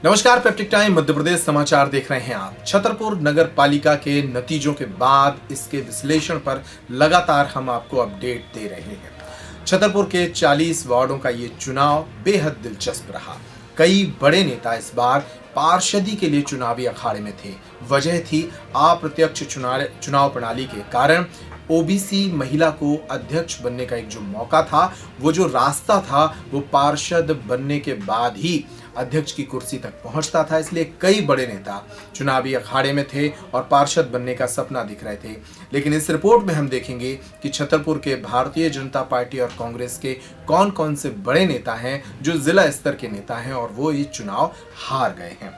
नमस्कार, peptic time Madhya Pradesh समाचार देख रहे हैं आप। छतरपुर नगर पालिका के नतीजों के बाद इसके विश्लेषण पर लगातार हम आपको अपडेट दे रहे हैं। छतरपुर के 40 वार्डों का ये चुनाव बेहद दिलचस्प रहा। कई बड़े नेता इस बार पार्षदी के लिए चुनावी अखाड़े में थे। वजह थी अप्रत्यक्ष चुनाव प्रणाली के कारण ओबीसी महिला को अध्यक्ष बनने का एक जो मौका था, वो जो रास्ता था, वो पार्षद बनने के बाद ही अध्यक्ष की कुर्सी तक पहुंचता था। इसलिए कई बड़े नेता चुनावी अखाड़े में थे और पार्षद बनने का सपना दिख रहे थे। लेकिन इस रिपोर्ट में हम देखेंगे कि छतरपुर के भारतीय जनता पार्टी और कांग्रेस के कौन कौन से बड़े नेता हैं जो जिला स्तर के नेता हैं और वो ये चुनाव हार गए हैं।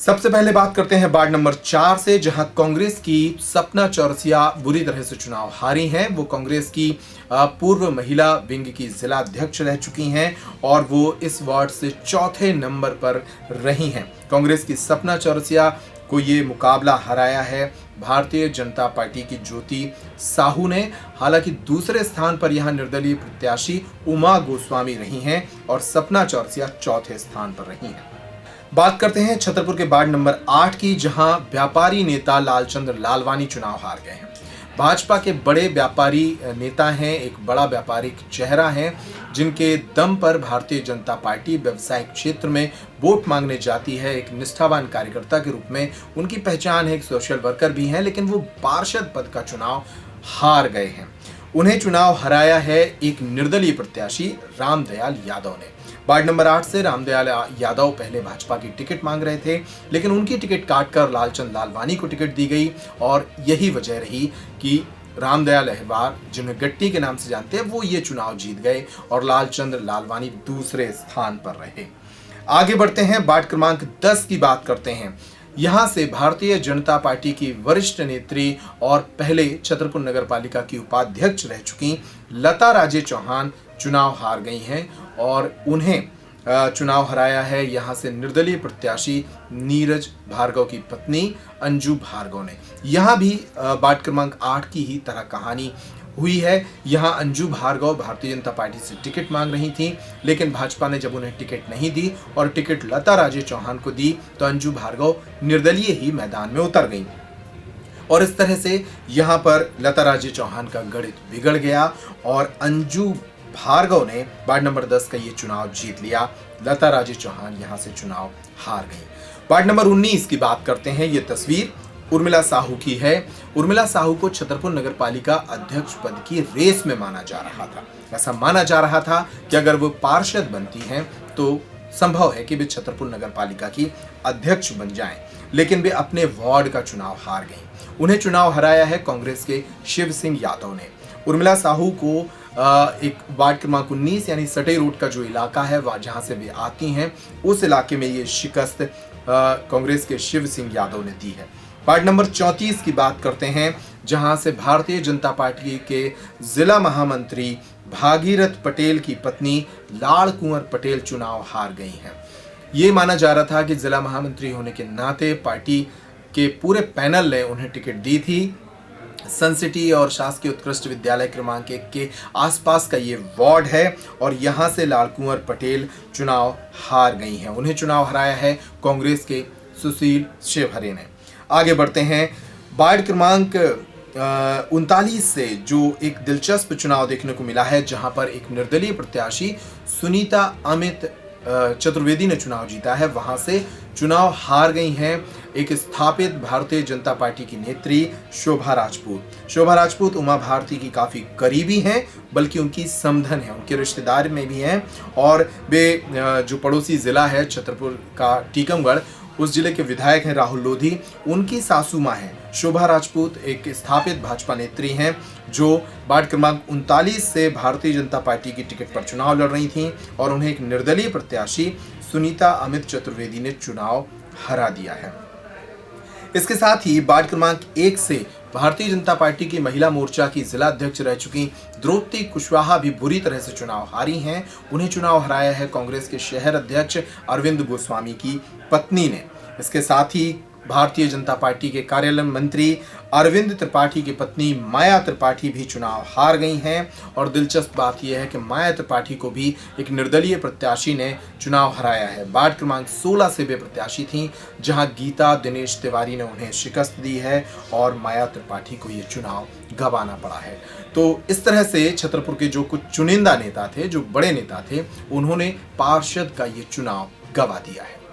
सबसे पहले बात करते हैं वार्ड नंबर 4 से, जहां कांग्रेस की सपना चौरसिया बुरी तरह से चुनाव हारी हैं। वो कांग्रेस की पूर्व महिला विंग की जिला अध्यक्ष रह चुकी हैं और वो इस वार्ड से चौथे नंबर पर रही हैं। कांग्रेस की सपना चौरसिया को ये मुकाबला हराया है भारतीय जनता पार्टी की ज्योति साहू ने। हालांकि दूसरे स्थान पर यहां निर्दलीय प्रत्याशी उमा गोस्वामी रही हैं और सपना चौरसिया चौथे स्थान पर रही हैं। बात करते हैं छतरपुर के वार्ड नंबर 8 की, जहां व्यापारी नेता लालचंद्र लालवानी चुनाव हार गए हैं। भाजपा के बड़े व्यापारी नेता हैं, एक बड़ा व्यापारिक चेहरा है, जिनके दम पर भारतीय जनता पार्टी व्यवसायिक क्षेत्र में वोट मांगने जाती है। एक निष्ठावान कार्यकर्ता के रूप में उनकी पहचान है, एक सोशल वर्कर भी हैं, लेकिन वो पार्षद पद का चुनाव हार गए हैं। उन्हें चुनाव हराया है एक निर्दलीय प्रत्याशी रामदयाल यादव ने। वार्ड नंबर 8 से रामदयाल यादव पहले भाजपा की टिकट मांग रहे थे, लेकिन उनकी टिकट काटकर लालचंद लालवानी को टिकट दी गई और यही वजह रही कि रामदयाल अहिरवार, जिन्हें गट्टी के नाम से जानते हैं, वो ये चुनाव जीत गए और लालचंद लालवानी दूसरे स्थान पर रहे। आगे बढ़ते हैं, वार्ड क्रमांक 10 की बात करते हैं। यहां से भारतीय जनता पार्टी की वरिष्ठ नेत्री और पहले छतरपुर नगर पालिका की उपाध्यक्ष रह चुकी लता राजे चौहान चुनाव हार गई हैं और उन्हें चुनाव हराया है यहां से निर्दलीय प्रत्याशी नीरज भार्गव की पत्नी अंजू भार्गव ने। यहां भी वार्ड क्रमांक 8 की ही तरह कहानी हुई है। यहां अंजू भार्गव भारतीय जनता पार्टी से टिकट मांग रही थी, लेकिन भाजपा ने जब उन्हें टिकट नहीं दी और टिकट लता राजे चौहान को दी तो अंजू भार्गव निर्दलीय ही मैदान में उतर गई और इस तरह से यहां पर लता राजे चौहान का गणित बिगड़ गया और अंजू भार्गव ने वार्ड नंबर 10 का ये चुनाव जीत लिया। लता राजे चौहान यहां से चुनाव हार गई। वार्ड नंबर 19 की बात करते हैं। ये तस्वीर उर्मिला साहू की है। उर्मिला साहू को छतरपुर नगर पालिका अध्यक्ष पद की रेस में माना जा रहा था। ऐसा माना जा रहा था कि अगर वो पार्षद बनती हैं तो संभव है कि वे छतरपुर नगर पालिका की अध्यक्ष बन जाएं, लेकिन वे अपने वार्ड का चुनाव हार गईं। उन्हें चुनाव हराया है कांग्रेस के शिव सिंह यादव ने। उर्मिला साहू को एक वार्ड क्रमांक 19 यानी सटे रोड का जो इलाका है, वह जहां से वे आती हैं, उस इलाके में ये शिकस्त कांग्रेस के शिव सिंह यादव ने दी है। वार्ड नंबर 34 की बात करते हैं, जहां से भारतीय जनता पार्टी के जिला महामंत्री भागीरथ पटेल की पत्नी लाड़ कुंवर पटेल चुनाव हार गई हैं। ये माना जा रहा था कि जिला महामंत्री होने के नाते पार्टी के पूरे पैनल ने उन्हें टिकट दी थी। सन सिटी और शासकीय उत्कृष्ट विद्यालय क्रमांक 1 के आसपास का ये वार्ड है और यहां से लाड़ कुंवर पटेल चुनाव हार गई हैं। उन्हें चुनाव हराया है कांग्रेस के सुशील शिवहरे ने। आगे बढ़ते हैं, वार्ड क्रमांक 39 से जो एक दिलचस्प चुनाव देखने को मिला है, जहां पर एक निर्दलीय प्रत्याशी सुनीता अमित चतुर्वेदी ने चुनाव जीता है। वहां से चुनाव हार गई हैं एक स्थापित भारतीय जनता पार्टी की नेत्री शोभा राजपूत। शोभा राजपूत उमा भारती की काफी करीबी हैं, बल्कि उनकी समधन है, उनके रिश्तेदार में भी हैं और वे जो पड़ोसी जिला है छतरपुर का टीकमगढ़, उस जिले के विधायक हैं राहुल लोधी, उनकी सासू मां हैं शोभा राजपूत। एक स्थापित भाजपा नेत्री हैं जो वार्ड क्रमांक 39 से भारतीय जनता पार्टी की टिकट पर चुनाव लड़ रही थीं और उन्हें एक निर्दलीय प्रत्याशी सुनीता अमित चतुर्वेदी ने चुनाव हरा दिया है। इसके साथ ही वार्ड क्रमांक 1 से भारतीय जनता पार्टी की महिला मोर्चा की जिला अध्यक्ष रह चुकी द्रौपदी कुशवाहा भी बुरी तरह से चुनाव हारी हैं। उन्हें चुनाव हराया है कांग्रेस के शहर अध्यक्ष अरविंद गोस्वामी की पत्नी ने। इसके साथ ही भारतीय जनता पार्टी के कार्यालय मंत्री अरविंद त्रिपाठी की पत्नी माया त्रिपाठी भी चुनाव हार गई हैं और दिलचस्प बात यह है कि माया त्रिपाठी को भी एक निर्दलीय प्रत्याशी ने चुनाव हराया है। वार्ड क्रमांक 16 से वे प्रत्याशी थीं, जहां गीता दिनेश तिवारी ने उन्हें शिकस्त दी है और माया त्रिपाठी को ये चुनाव गंवाना पड़ा है। तो इस तरह से छतरपुर के जो कुछ चुनिंदा नेता थे, जो बड़े नेता थे, उन्होंने पार्षद का ये चुनाव गंवा दिया है।